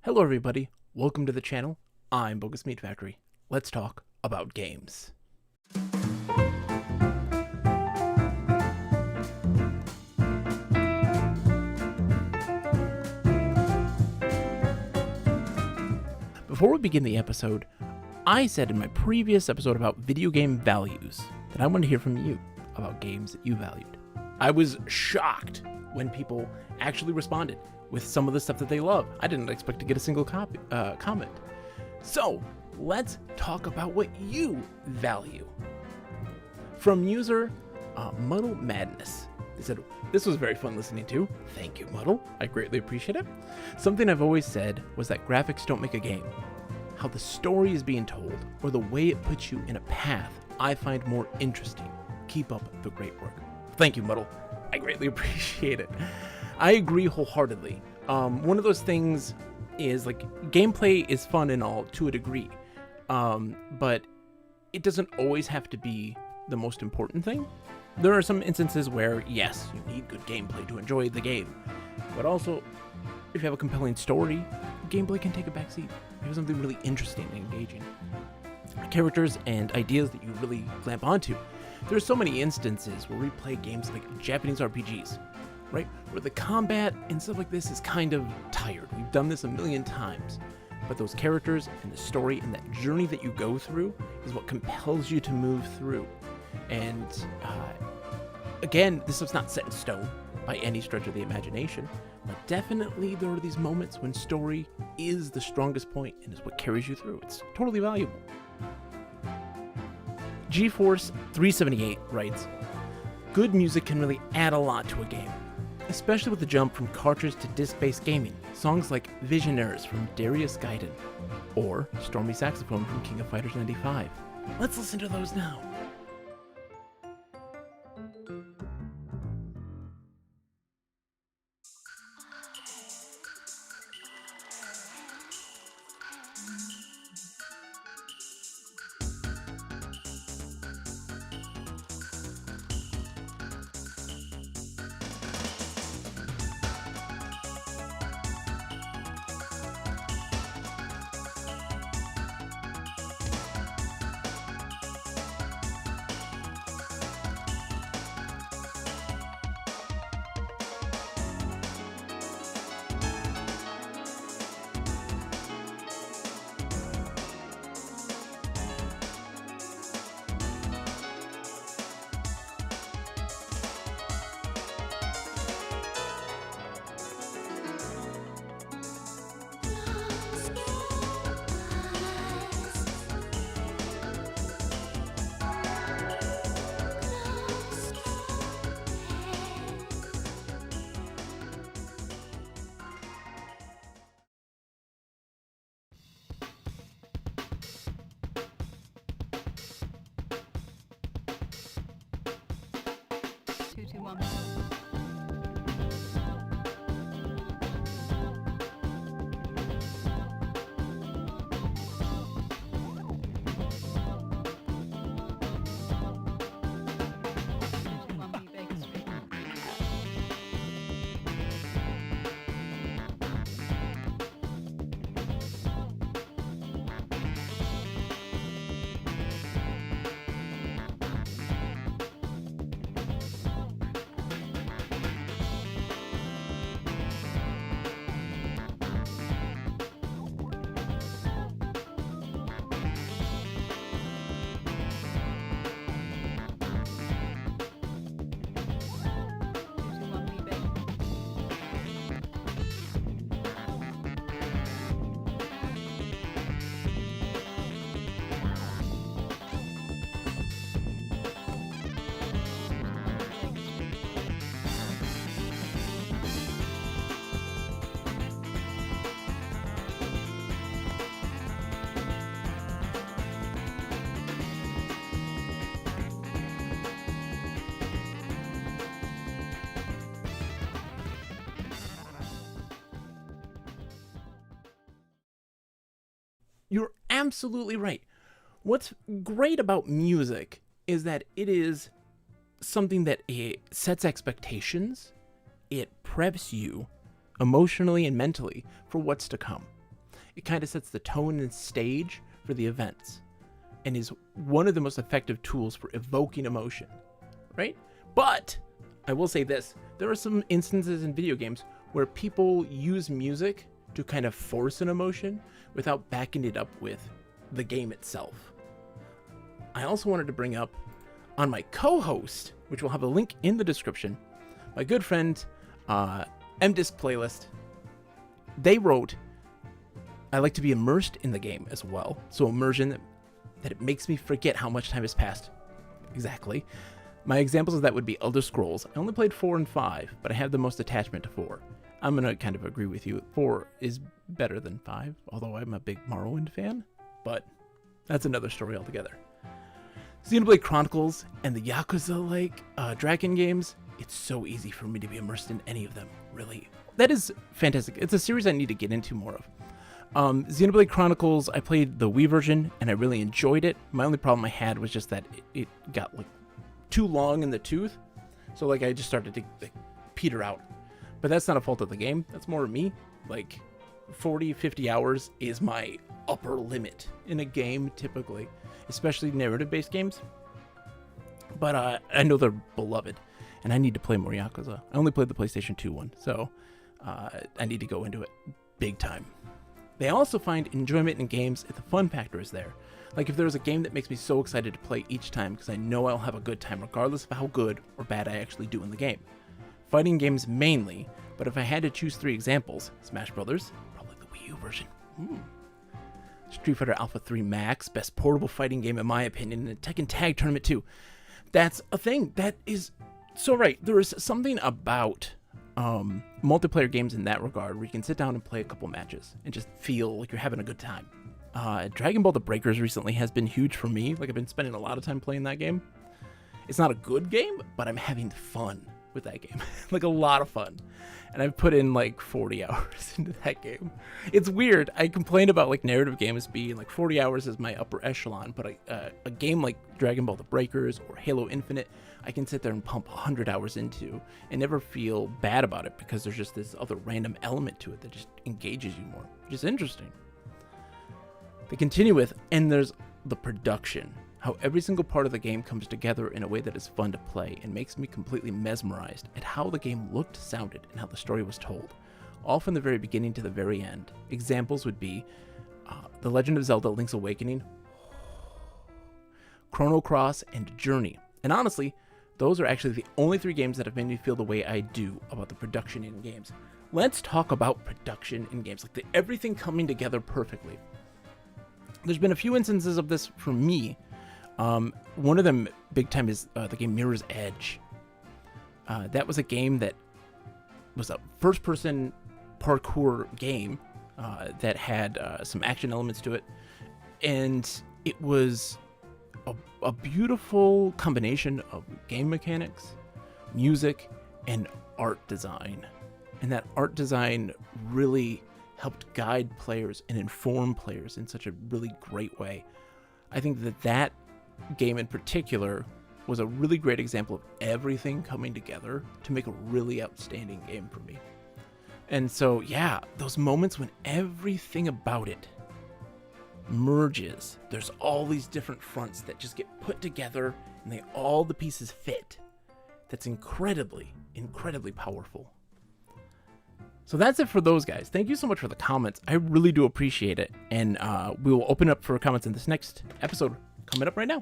Hello everybody, welcome to the channel. I'm Bogus Meat Factory. Let's talk about games. Before we begin the episode, I said in my previous episode about video game values that I want to hear from you about games that you valued. I was shocked when people actually responded with some of the stuff that they love. I didn't expect to get a single comment. So let's talk about what you value. From user Muddle Madness, they said, "This was very fun listening to. Thank you, Muddle. I greatly appreciate it. Something I've always said was that graphics don't make a game. How the story is being told or the way it puts you in a path I find more interesting. Keep up the great work." Thank you, Muddle. I greatly appreciate it. I agree wholeheartedly. One of those things is like gameplay is fun and all to a degree, but it doesn't always have to be the most important thing. There are some instances where, yes, you need good gameplay to enjoy the game, but also if you have a compelling story, gameplay can take a backseat. If you have something really interesting and engaging, characters and ideas that you really clamp onto. There's so many instances where we play games like Japanese RPGs, right? Where the combat and stuff like this is kind of tired. We've done this a million times. But those characters and the story and that journey that you go through is what compels you to move through. And again, this is not set in stone by any stretch of the imagination, but definitely there are these moments when story is the strongest point and is what carries you through. It's totally valuable. GeForce 378 writes, "Good music can really add a lot to a game, especially with the jump from cartridge to disc-based gaming. Songs like Visionaries from Darius Gaiden or Stormy Saxophone from King of Fighters 95. Let's listen to those now." Two, two, one. Baker Street. You're absolutely right. What's great about music is that it is something that it sets expectations, it preps you emotionally and mentally for what's to come. It kind of sets the tone and stage for the events and is one of the most effective tools for evoking emotion, right? But I will say this, there are some instances in video games where people use music to kind of force an emotion without backing it up with the game itself. I also wanted to bring up on my co-host, which will have a link in the description, my good friend, MDisc Playlist. They wrote, I like to be immersed in the game as well. So immersion that it makes me forget how much time has passed. Exactly. My examples of that would be Elder Scrolls. I only played 4 and 5, but I have the most attachment to 4. I'm going to kind of agree with you. 4 is better than 5, although I'm a big Morrowind fan, but that's another story altogether. Xenoblade Chronicles and the Yakuza-like Dragon games, it's so easy for me to be immersed in any of them, really. That is fantastic. It's a series I need to get into more of. Xenoblade Chronicles, I played the Wii version, and I really enjoyed it. My only problem I had was just that it got like too long in the tooth, so like I just started to like peter out. But that's not a fault of the game, that's more of me. Like 40-50 hours is my upper limit in a game typically, especially narrative-based games. But I know they're beloved, and I need to play more Yakuza. I only played the PlayStation 2 one, so I need to go into it big time. They also find enjoyment in games if the fun factor is there. Like if there's a game that makes me so excited to play each time because I know I'll have a good time regardless of how good or bad I actually do in the game. Fighting games mainly, but if I had to choose 3 examples, Smash Brothers, probably the Wii U version. Street Fighter Alpha 3 Max, best portable fighting game in my opinion, and Tekken Tag Tournament 2. That's a thing. That is so right. There is something about multiplayer games in that regard where you can sit down and play a couple matches and just feel like you're having a good time. Dragon Ball The Breakers recently has been huge for me. Like I've been spending a lot of time playing that game. It's not a good game, but I'm having fun with that game. Like a lot of fun. And I've put in like 40 hours into that game. It's weird. I complain about like narrative games being like 40 hours is my upper echelon, but a game like Dragon Ball The Breakers or Halo Infinite, I can sit there and pump 100 hours into and never feel bad about it because there's just this other random element to it that just engages you more, which is interesting. They continue with, and there's the production. How every single part of the game comes together in a way that is fun to play and makes me completely mesmerized at how the game looked, sounded, and how the story was told. All from the very beginning to the very end. Examples would be The Legend of Zelda Link's Awakening, Chrono Cross, and Journey. And honestly, those are actually the only 3 games that have made me feel the way I do about the production in games. Let's talk about production in games, like everything coming together perfectly. There's been a few instances of this for me. One of them big time is the game Mirror's Edge. That was a game that was a first-person parkour game that had some action elements to it, and it was a beautiful combination of game mechanics, music, and art design. And that art design really helped guide players and inform players in such a really great way. I think that game in particular was a really great example of everything coming together to make a really outstanding game for me. And so, yeah, those moments when everything about it merges, there's all these different fronts that just get put together and all the pieces fit. That's incredibly, incredibly powerful. So that's it for those guys. Thank you so much for the comments. I really do appreciate it. And we will open up for comments in this next episode coming up right now.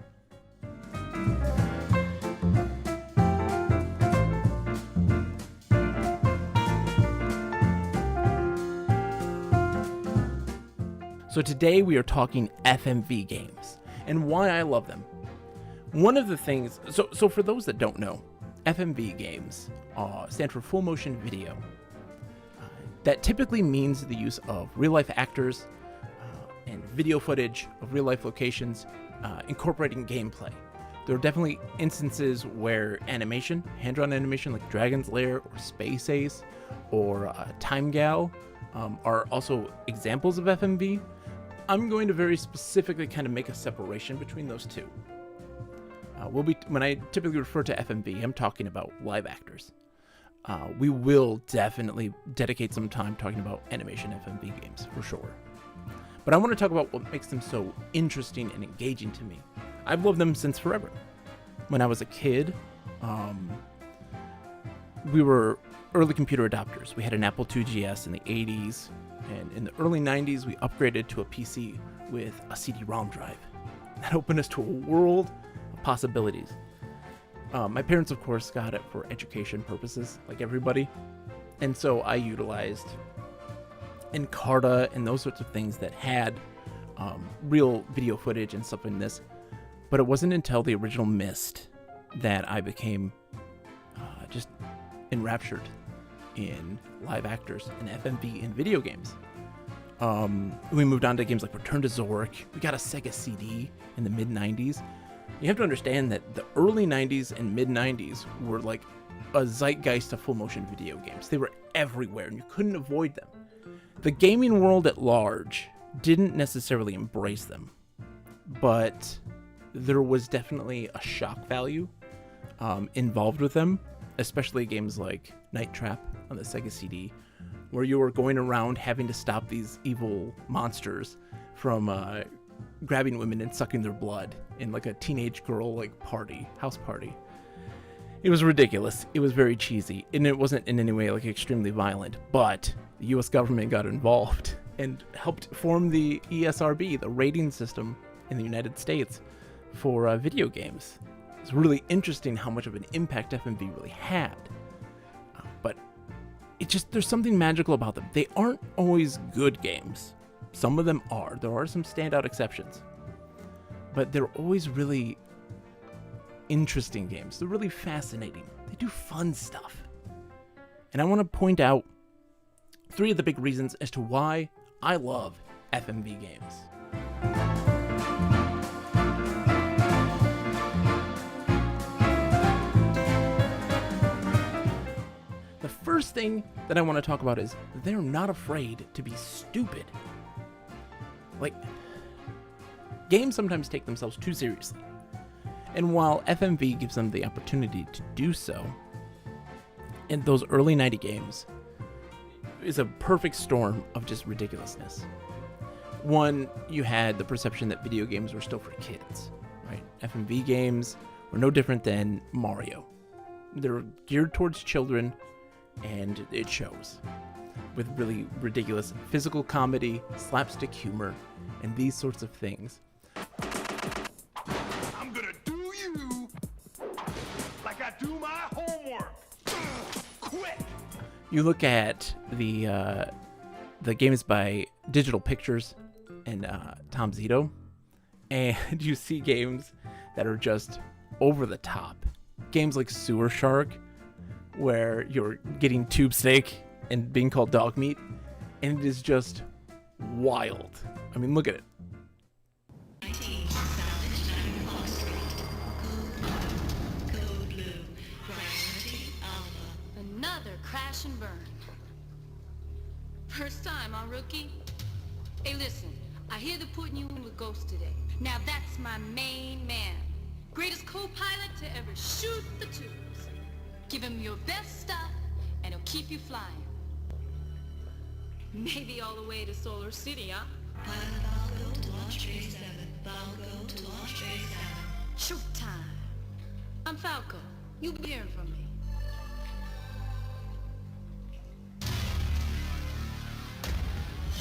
So today we are talking FMV games and why I love them. One of the things, so for those that don't know, FMV games stand for full motion video. That typically means the use of real-life actors and video footage of real-life locations, incorporating gameplay. There are definitely instances where animation, hand-drawn animation like Dragon's Lair or Space Ace or Time Gal are also examples of FMV. I'm going to very specifically kind of make a separation between those two. When I typically refer to FMV, I'm talking about live actors. We will definitely dedicate some time talking about animation FMV games, for sure. But I want to talk about what makes them so interesting and engaging to me. I've loved them since forever. When I was a kid, we were early computer adopters. We had an Apple II GS in the 80s, and in the early 90s, we upgraded to a PC with a CD-ROM drive. That opened us to a world of possibilities. My parents, of course, got it for education purposes, like everybody. And so I utilized Encarta and those sorts of things that had real video footage and stuff in this. But it wasn't until the original Myst that I became just enraptured in live actors and FMV in video games. We moved on to games like Return to Zork. We got a Sega CD in the mid-90s. You have to understand that the early 90s and mid-90s were like a zeitgeist of full-motion video games. They were everywhere, and you couldn't avoid them. The gaming world at large didn't necessarily embrace them, but there was definitely a shock value involved with them, especially games like Night Trap on the Sega CD, where you were going around having to stop these evil monsters from grabbing women and sucking their blood in like a teenage girl like house party. It was ridiculous. It was very cheesy, and it wasn't in any way like extremely violent, but the US government got involved and helped form the ESRB, the rating system in the United States for video games. It's really interesting how much of an impact FMV really had. But there's something magical about them. They aren't always good games. Some of them are. There are some standout exceptions. But they're always really interesting games. They're really fascinating. They do fun stuff. And I want to point out 3 of the big reasons as to why I love FMV games. The first thing that I want to talk about is they're not afraid to be stupid. Like, games sometimes take themselves too seriously. And while FMV gives them the opportunity to do so, in those early 90 games is a perfect storm of just ridiculousness. One, you had the perception that video games were still for kids, right? FMV games were no different than Mario. They're geared towards children, and it shows, with really ridiculous physical comedy, slapstick humor, and these sorts of things. I'm gonna do you like I do my homework. Quit. You look at the games by Digital Pictures and Tom Zito, and you see games that are just over the top. Games like Sewer Shark, where you're getting tube steak and being called dog meat, and it is just wild. I mean, look at it. Another crash and burn. First time, huh, rookie? Hey, listen, I hear they're putting you in with Ghost today. Now that's my main man. Greatest co-pilot to ever shoot the tubes. Give him your best stuff, and he'll keep you flying. Maybe all the way to Solar City, huh? Pilot Valgo to launch Phase 7. Valgo to launch Phase 7. Shoot time. I'm Falco. You'll be hearing from me.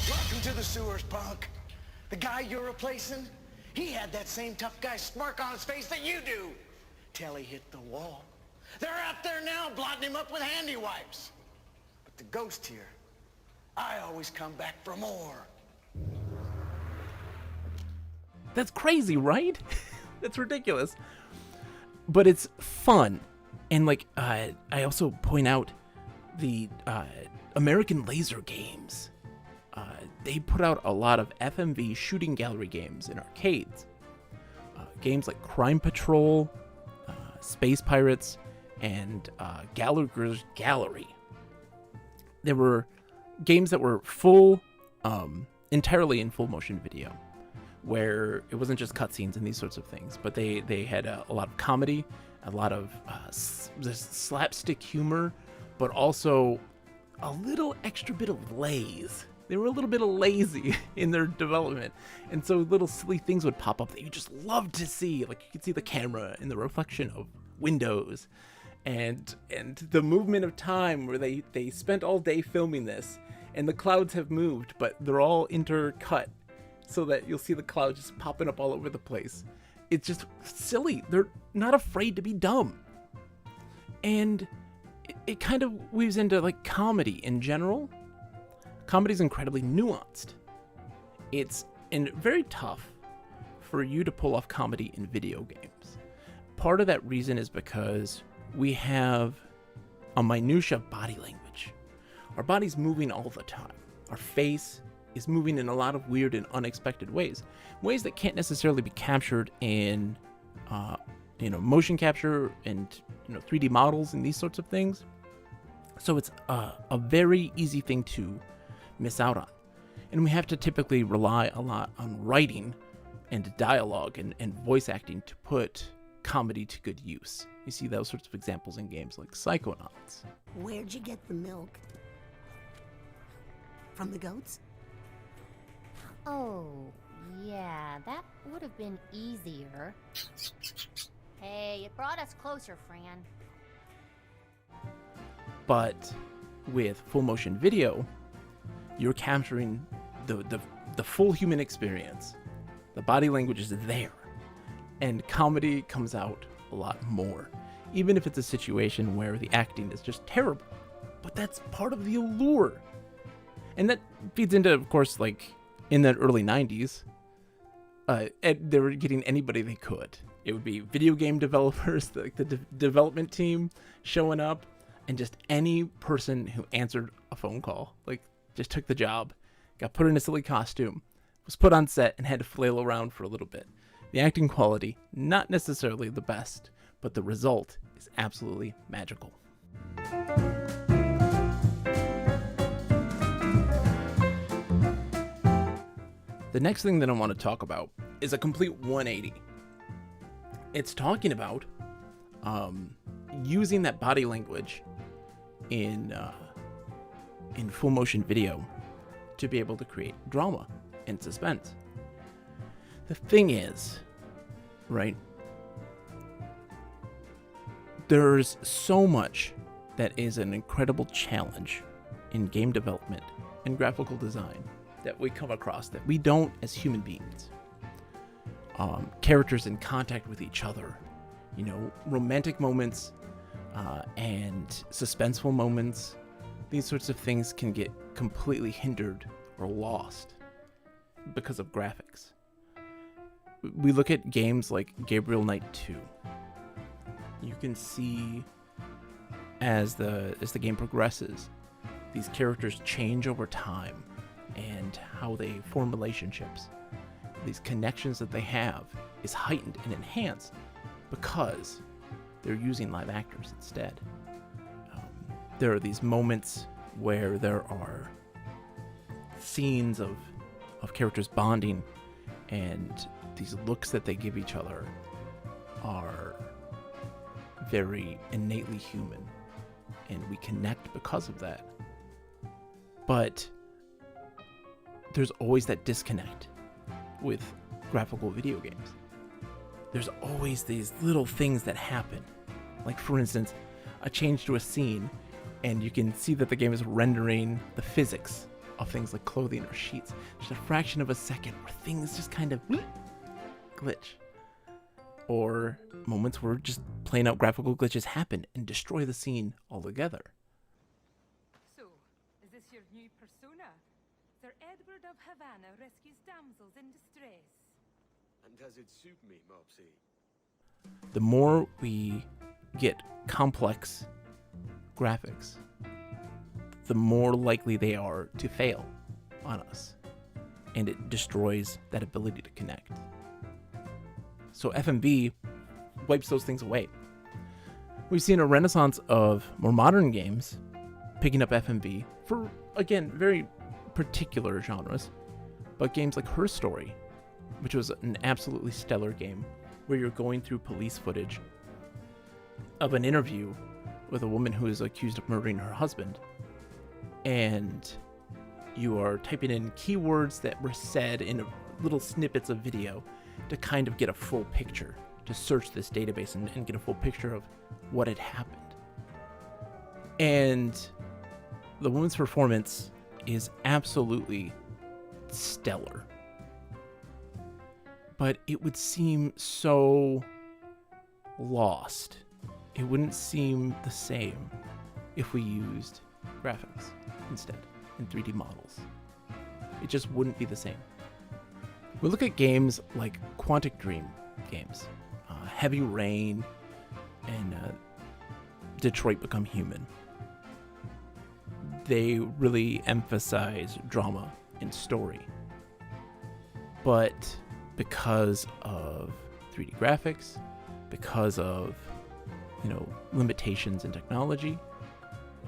Welcome to the sewers, punk. The guy you're replacing, he had that same tough guy smirk on his face that you do, till he hit the wall. They're out there now blotting him up with handy wipes. But the ghost here, I always come back for more. That's crazy, right? That's ridiculous. But it's fun. And like, I also point out the American Laser games. They put out a lot of FMV shooting gallery games in arcades. Games like Crime Patrol, Space Pirates, and Gallagher's Gallery. There were games that were entirely in full motion video, where it wasn't just cutscenes and these sorts of things, but they had a lot of comedy, a lot of slapstick humor, but also a little extra bit of laze They were a little bit lazy in their development, and so little silly things would pop up that you just loved to see. Like you could see the camera in the reflection of windows, and the movement of time where they spent all day filming this, and the clouds have moved, but they're all intercut so that you'll see the clouds just popping up all over the place. It's just silly. They're not afraid to be dumb. And it kind of weaves into like comedy in general. Comedy's incredibly nuanced. It's very tough for you to pull off comedy in video games. Part of that reason is because we have a minutia of body language. Our body's moving all the time. Our face is moving in a lot of weird and unexpected ways that can't necessarily be captured in motion capture and 3D models and these sorts of things. So it's a very easy thing to miss out on, and we have to typically rely a lot on writing and dialogue and voice acting to put comedy to good use. You see those sorts of examples in games like Psychonauts. Where'd you get the milk? From the goats? Oh, yeah, that would have been easier. Hey, it brought us closer, Fran. But with full motion video, you're capturing the full human experience. The body language is there, and comedy comes out a lot more, even if it's a situation where the acting is just terrible. But that's part of the allure. And that feeds into, of course, like in the early 90s, they were getting anybody they could. It would be video game developers, like the development team showing up, and just any person who answered a phone call, like just took the job, got put in a silly costume, was put on set, and had to flail around for a little bit. The acting quality, not necessarily the best, but the result is absolutely magical. The next thing that I want to talk about is a complete 180. It's talking about using that body language in full motion video to be able to create drama and suspense. The thing is, right, there's so much that is an incredible challenge in game development and graphical design that we come across that we don't as human beings. Characters in contact with each other, romantic moments and suspenseful moments, these sorts of things can get completely hindered or lost because of graphics. We look at games like Gabriel Knight 2. You can see as the game progresses, these characters change over time and how they form relationships. These connections that they have is heightened and enhanced because they're using live actors instead. There are these moments where there are scenes of characters bonding, and these looks that they give each other are very innately human, and we connect because of that. But there's always that disconnect with graphical video games. There's always these little things that happen. Like, for instance, a change to a scene, and you can see that the game is rendering the physics of things like clothing or sheets. Just a fraction of a second where things just kind of glitch. Or moments where just plain out graphical glitches happen and destroy the scene altogether. So, is this your new persona? Sir Edward of Havana rescues damsels in distress. And does it suit me, Mopsy? The more we get complex graphics, the more likely they are to fail on us, and it destroys that ability to connect. So FMV wipes those things away. We've seen a renaissance of more modern games picking up FMV for, again, very particular genres, but games like Her Story, which was an absolutely stellar game where you're going through police footage of an interview with a woman who is accused of murdering her husband, and you are typing in keywords that were said in little snippets of video to kind of get a full picture, to search this database and get a full picture of what had happened. And the woman's performance is absolutely stellar. But it would seem so lost. It wouldn't seem the same if we used graphics instead in 3D models. It just wouldn't be the same. We look at games like Quantic Dream games, Heavy Rain, and Detroit Become Human. They really emphasize drama and story. But because of 3D graphics, because of, limitations in technology,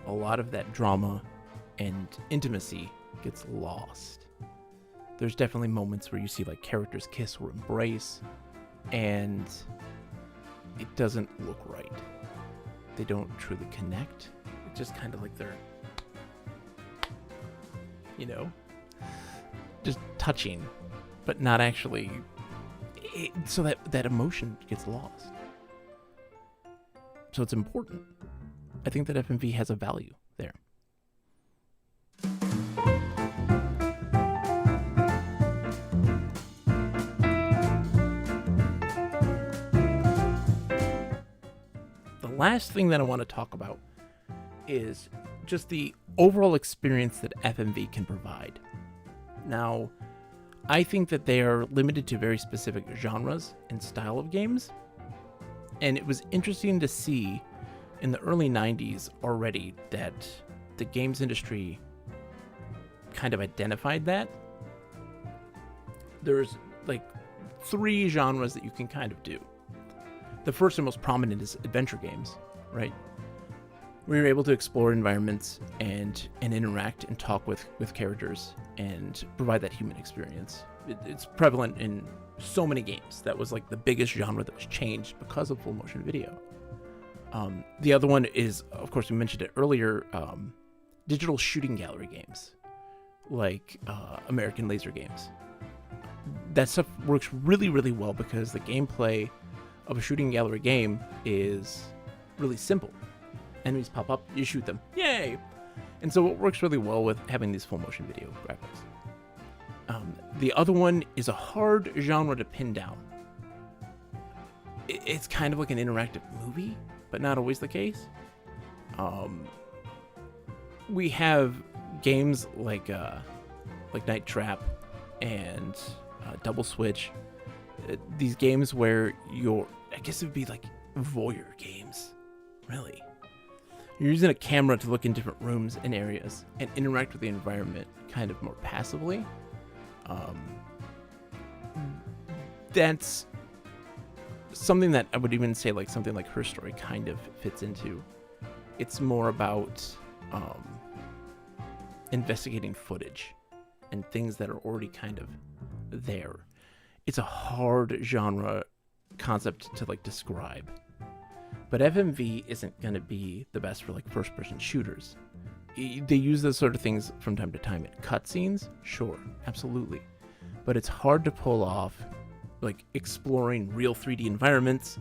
a lot of that drama and intimacy gets lost. There's definitely moments where you see like characters kiss or embrace, and it doesn't look right. They don't truly connect. It's just kind of like they're, just touching, but not actually. So that emotion gets lost. So it's important. I think that FMV has a value there. The last thing that I want to talk about is just the overall experience that FMV can provide. Now, I think that they are limited to very specific genres and style of games. And it was interesting to see in the early 90s already that the games industry kind of identified that. There's like 3 genres that you can kind of do. The first and most prominent is adventure games, right? Where you're able to explore environments and interact and talk with characters and provide that human experience. It's prevalent in so many games. That was like the biggest genre that was changed because of full motion video. The other one is, of course, we mentioned it earlier, digital shooting gallery games, like American laser games. That stuff works really, really well because the gameplay of a shooting gallery game is really simple. Enemies pop up, you shoot them, yay! And so it works really well with having these full motion video graphics. The other one is a hard genre to pin down. It's kind of like an interactive movie, but not always the case. We have games like Night Trap and Double Switch. These games where I guess it would be like voyeur games, really. You're using a camera to look in different rooms and areas and interact with the environment kind of more passively. That's something that I would even say like something like Her Story kind of fits into. It's more about investigating footage and things that are already kind of there. It's a hard genre concept to like describe. But FMV isn't going to be the best for like first-person shooters. They use those sort of things from time to time in cutscenes, sure, absolutely. But it's hard to pull off like exploring real 3D environments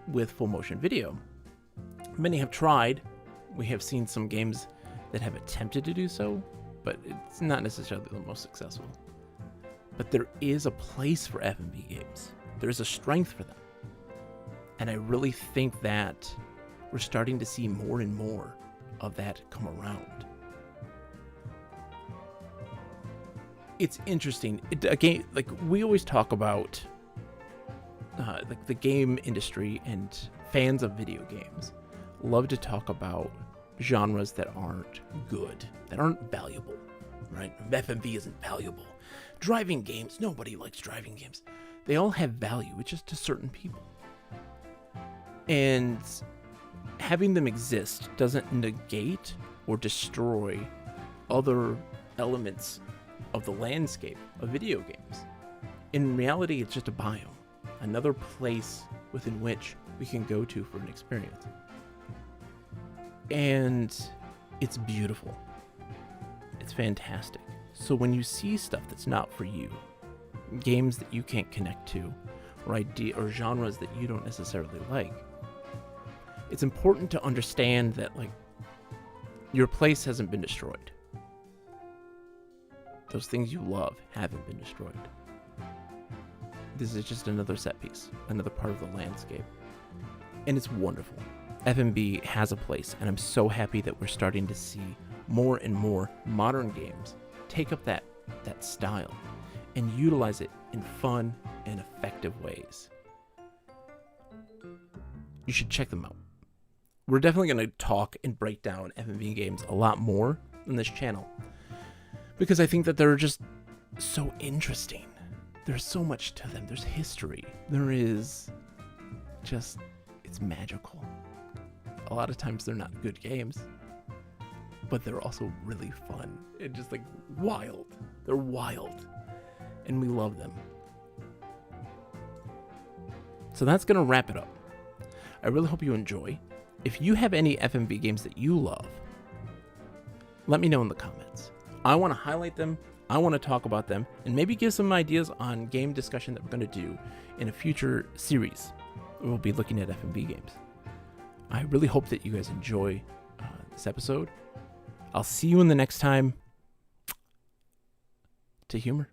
with full motion video. Many have tried. We have seen some games that have attempted to do so, but it's not necessarily the most successful. But there is a place for FMV games. There is a strength for them. And I really think that we're starting to see more and more of that come around. It's interesting. Again, like we always talk about like the game industry and fans of video games love to talk about genres that aren't good, that aren't valuable, right? FMV isn't valuable. Driving games, nobody likes driving games. They all have value, it's just to certain people. And having them exist doesn't negate or destroy other elements of the landscape of video games. In reality, it's just a biome, another place within which we can go to for an experience. And it's beautiful. it's fantastic. So when you see stuff that's not for you, games that you can't connect to, or genres that you don't necessarily like, it's important to understand that, like, your place hasn't been destroyed. Those things you love haven't been destroyed. This is just another set piece, another part of the landscape. And it's wonderful. FMV has a place, and I'm so happy that we're starting to see more and more modern games take up that style and utilize it in fun and effective ways. You should check them out. We're definitely going to talk and break down FMV games a lot more on this channel, because I think that they're just so interesting. There's so much to them. There's history. There is just, it's magical. A lot of times they're not good games, but they're also really fun and just like wild. They're wild, and we love them. So that's going to wrap it up. I really hope you enjoy. If you have any FMV games that you love, let me know in the comments. I want to highlight them. I want to talk about them, and maybe give some ideas on game discussion that we're going to do in a future series. We'll be looking at FMV games. I really hope that you guys enjoy this episode. I'll see you in the next time. To humor.